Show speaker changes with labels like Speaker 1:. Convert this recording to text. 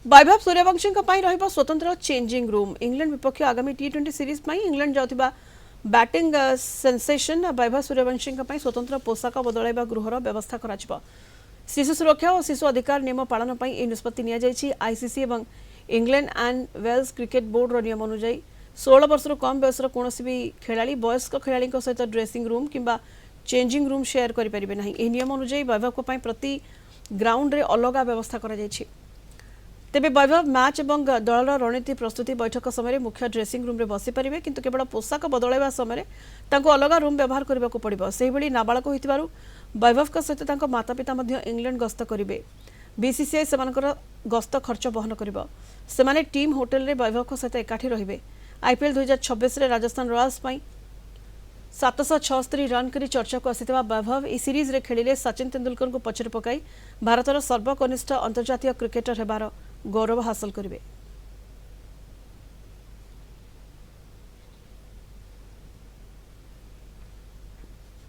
Speaker 1: वैभव सूर्यवंशी स्वतंत्र changing room England विपक्ष आगामी टी20 series England जाउथिबा batting sensation Vaibhav Suryavanshi स्वतंत्र पोशाक बदलैबा गृहर व्यवस्था करा शिशु सुरक्षा और शिशु अधिकार नियम पालन पर यह निष्पत्ति नि आईसीसी और England and Wales cricket board नियम अनुଯାयी 16 वर्ष कम बयसर कौन भी खेलाड़ी वयस्क खेलाड़ी सहित ड्रेसिंग रूम किंबा चेंजिंग रूम शेयर करें ना। यह नियम अनुଯାयी वैभव प्रति ग्राउंड रे अलग व्यवस्था करा तेबे वैभव मैच और दलर रणनीति प्रस्तुति बैठक समय मुख्य ड्रेसिंग रूम रे बसी पारे किंतु केवल पोशाक बदलैवा समय अलग रूम व्यवहार करने को पड़ो। से नाबालक होइतिबारु वैभव सहित मातापिता इंग्लैंड गस्त करेंगे। बीसीसीआई से गस्त खर्च वहन कर टीम होटेल रे वैभव सहित एकाठी रे। आईपीएल 2026 रे राजस्थान रॉयल्स 776 रन कर चर्चा को आसी वैभव ई सीरीज रे खेलिले सचिन तेंदुलकर को पछरे पकाई भारतर सर्वकनिष्ठ अंतर्जातीय क्रिकेटर हेबार गौरव हासिल करेंगे।